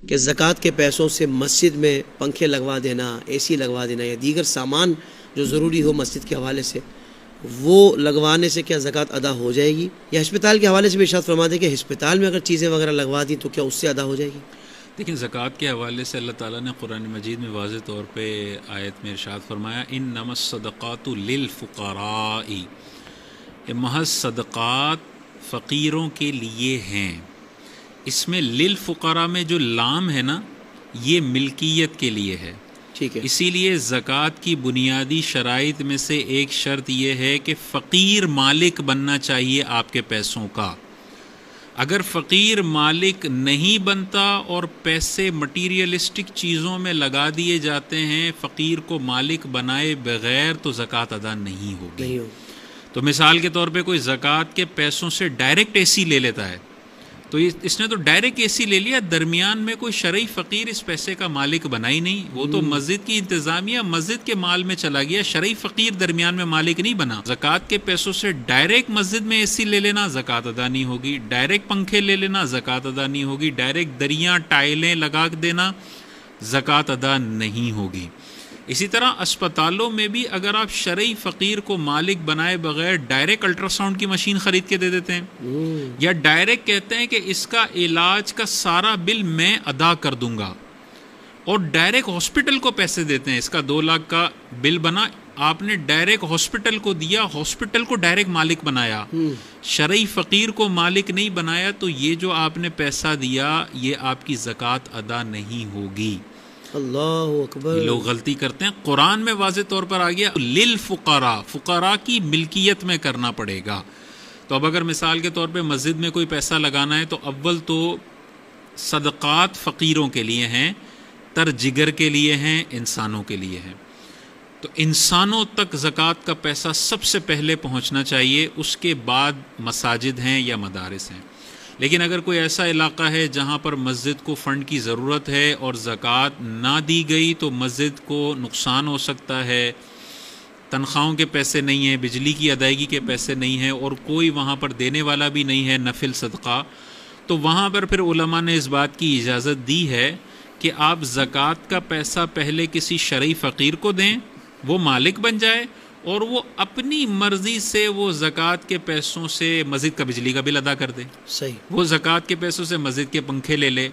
کہ زکوٰۃ کے پیسوں سے مسجد میں پنکھے لگوا دینا، اے سی لگوا دینا یا دیگر سامان جو ضروری ہو مسجد کے حوالے سے، وہ لگوانے سے کیا زکوٰۃ ادا ہو جائے گی؟ یا ہسپتال کے حوالے سے بھی ارشاد فرما دیں کہ ہسپتال میں اگر چیزیں وغیرہ لگوا دیں تو کیا اس سے ادا ہو جائے گی؟ لیکن زکوٰۃ کے حوالے سے اللہ تعالیٰ نے قرآن مجید میں واضح طور پہ آیت میں ارشاد فرمایا انما الصدقات للفقراء، کہ محض صدقات فقیروں کے لیے ہیں۔ اس میں للفقراء میں جو لام ہے نا، یہ ملکیت کے لیے ہے۔ ٹھیک ہے، اسی لیے زکوٰۃ کی بنیادی شرائط میں سے ایک شرط یہ ہے کہ فقیر مالک بننا چاہیے آپ کے پیسوں کا۔ اگر فقیر مالک نہیں بنتا اور پیسے مٹیریلسٹک چیزوں میں لگا دیے جاتے ہیں فقیر کو مالک بنائے بغیر، تو زکوٰۃ ادا نہیں ہوگی۔ تو مثال کے طور پہ کوئی زکوٰۃ کے پیسوں سے ڈائریکٹ اے سی لے لیتا ہے، تو اس نے تو ڈائریکٹ اے سی لے لیا، درمیان میں کوئی شرعی فقیر اس پیسے کا مالک بنا ہی نہیں، وہ تو مسجد کی انتظامیہ مسجد کے مال میں چلا گیا، شرعی فقیر درمیان میں مالک نہیں بنا۔ زکوٰۃ کے پیسوں سے ڈائریکٹ مسجد میں اے سی لے لینا زکوٰۃ ادا نہیں ہوگی، ڈائریکٹ پنکھے لے لینا زکوٰۃ ادا نہیں ہوگی، ڈائریکٹ دریاں ٹائلیں لگا دینا زکوٰۃ ادا نہیں ہوگی۔ اسی طرح اسپتالوں میں بھی اگر آپ شرعی فقیر کو مالک بنائے بغیر ڈائریکٹ الٹرا ساؤنڈ کی مشین خرید کے دے دیتے ہیں، یا ڈائریکٹ کہتے ہیں کہ اس کا علاج کا سارا بل میں ادا کر دوں گا، اور ڈائریکٹ ہاسپٹل کو پیسے دیتے ہیں، اس کا 2 لاکھ کا بل بنا، آپ نے ڈائریکٹ ہاسپٹل کو دیا، ہاسپٹل کو ڈائریکٹ مالک بنایا، شرعی فقیر کو مالک نہیں بنایا، تو یہ جو آپ نے پیسہ دیا یہ آپ کی زکوٰۃ ادا نہیں ہوگی۔ اللہ اکبر، یہ لوگ غلطی کرتے ہیں۔ قرآن میں واضح طور پر آ گیا للفقراء، فقراء کی ملکیت میں کرنا پڑے گا۔ تو اب اگر مثال کے طور پہ مسجد میں کوئی پیسہ لگانا ہے تو اول تو صدقات فقیروں کے لیے ہیں، تر جگر کے لیے ہیں، انسانوں کے لیے ہیں، تو انسانوں تک زکوٰۃ کا پیسہ سب سے پہلے پہنچنا چاہیے، اس کے بعد مساجد ہیں یا مدارس ہیں۔ لیکن اگر کوئی ایسا علاقہ ہے جہاں پر مسجد کو فنڈ کی ضرورت ہے اور زکوٰۃ نہ دی گئی تو مسجد کو نقصان ہو سکتا ہے، تنخواہوں کے پیسے نہیں ہیں، بجلی کی ادائیگی کے پیسے نہیں ہیں، اور کوئی وہاں پر دینے والا بھی نہیں ہے نفل صدقہ، تو وہاں پر پھر علماء نے اس بات کی اجازت دی ہے کہ آپ زکوٰۃ کا پیسہ پہلے کسی شرعی فقیر کو دیں، وہ مالک بن جائے، اور وہ اپنی مرضی سے وہ زکوٰۃ کے پیسوں سے مسجد کا بجلی کا بل ادا کر دے، صحیح، وہ زکوٰۃ کے پیسوں سے مسجد کے پنکھے لے لے۔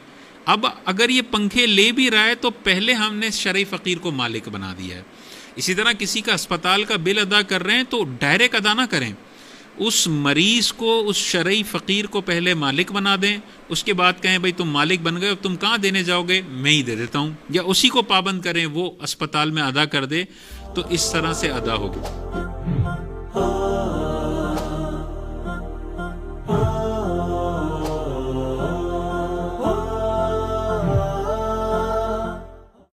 اب اگر یہ پنکھے لے بھی رہا ہے تو پہلے ہم نے شرعی فقیر کو مالک بنا دیا ہے۔ اسی طرح کسی کا اسپتال کا بل ادا کر رہے ہیں تو ڈائریکٹ ادا نہ کریں، اس مریض کو، اس شرعی فقیر کو پہلے مالک بنا دیں، اس کے بعد کہیں بھائی تم مالک بن گئے، اب تم کہاں دینے جاؤ گے، میں ہی دے دیتا ہوں، یا اسی کو پابند کریں وہ اسپتال میں ادا کر دے، تو اس طرح سے ادا ہوگی۔